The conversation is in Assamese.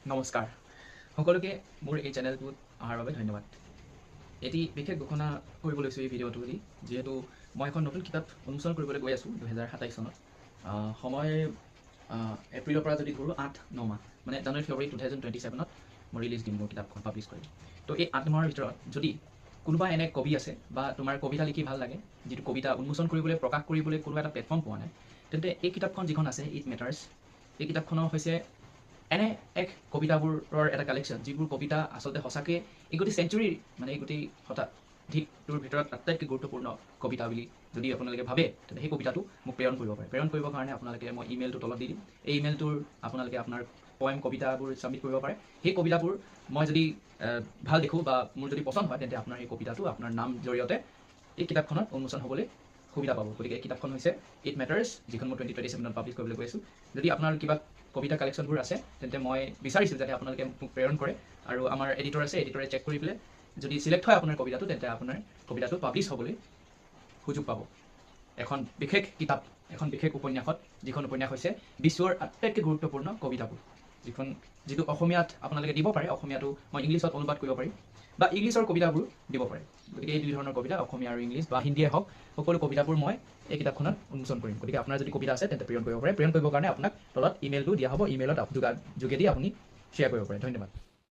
নমস্কাৰ সকলোকে মোৰ এই চেনেলটোত অহাৰ বাবে ধন্যবাদ। এটি বিশেষ ঘোষণা কৰিব লৈছোঁ এই ভিডিঅ'টো দি, যিহেতু মই এখন নতুন কিতাপ উন্মোচন কৰিবলৈ গৈ আছোঁ 2027 চনত। সময় এপ্ৰিলৰ পৰা যদি ধৰোঁ 8-9 মাহ, মানে জানুৱাৰী ফেব্ৰুৱাৰী 2027ত মই ৰিলিজ দিম মোৰ কিতাপখন পাব্লিছ কৰিম। তো এই 8 মাহৰ ভিতৰত যদি কোনোবা এনে কবি আছে বা তোমাৰ কবিতা লিখি ভাল লাগে, যিটো কবিতা উন্মোচন কৰিবলৈ প্ৰকাশ কৰিবলৈ কোনোবা এটা প্লেটফৰ্ম পোৱা নাই, তেন্তে এই কিতাপখন যিখন আছে ইট মেটাৰ্ছ, এই কিতাপখনৰ হৈছে এনে এক কবিতাবোৰৰ এটা কালেকশ্যন, যিবোৰ কবিতা আচলতে সঁচাকৈ এই গোটেই চেঞ্চুৰীৰ, মানে এই গোটেই শতাধিকটোৰ ভিতৰত আটাইতকৈ গুৰুত্বপূৰ্ণ কবিতা বুলি যদি আপোনালোকে ভাবে, তেন্তে সেই কবিতাটো মোক প্ৰেৰণ কৰিব পাৰে। প্ৰেৰণ কৰিবৰ কাৰণে আপোনালোকে মই ইমেইলটো তলত দি দিম। এই ইমেইলটোৰ আপোনালোকে আপোনাৰ পয়েম কবিতাবোৰ ছাবমিট কৰিব পাৰে। সেই কবিতাবোৰ মই যদি ভাল দেখোঁ বা মোৰ যদি পচন্দ হয়, তেন্তে আপোনাৰ সেই কবিতাটো আপোনাৰ নাম জৰিয়তে এই কিতাপখনত উন্মোচন হ'বলৈ সুবিধা পাব। গতিকে এই কিতাপখন হৈছে ইট মেটাৰ্ছ, যিখন মই 2027ত পাব্লিছ কৰিবলৈ গৈ আছোঁ। যদি আপোনাৰ কিবা কবিতা কালেকশ্যনবোৰ আছে, তেন্তে মই বিচাৰিছোঁ যাতে আপোনালোকে মোক প্ৰেৰণ কৰে, আৰু আমাৰ এডিটৰ আছে, এডিটৰে চেক কৰি পেলাই যদি চিলেক্ট হয় আপোনাৰ কবিতাটো, তেন্তে আপোনাৰ কবিতাটো পাব্লিছ হ'বলৈ সুযোগ পাব। এখন বিশেষ কিতাপ, এখন বিশেষ উপন্যাসত, যিখন উপন্যাস হৈছে বিশ্বৰ আটাইতকৈ গুৰুত্বপূৰ্ণ কবিতাবোৰ, যিটো অসমীয়াত আপোনালোকে দিব পাৰে। অসমীয়াটো মই ইংলিছত অনুবাদ কৰিব পাৰিম, বা ইংলিছৰ কবিতাবোৰ দিব পাৰে। গতিকে এই দুই ধৰণৰ কবিতা, অসমীয়া আৰু ইংলিছ বা হিন্দীয়ে হওক, সকলো কবিতাবোৰ মই এই কিতাপখনত উন্মোচন কৰিম। গতিকে আপোনাৰ যদি কবিতা আছে, তেন্তে প্ৰেৰণ কৰিব পাৰে। প্ৰেৰণ কৰিবৰ কাৰণে আপোনাক তলত ইমেইলটো দিয়া হ'ব। ইমেইলত যোগেদি আপুনি শ্বেয়াৰ কৰিব পাৰে। ধন্যবাদ।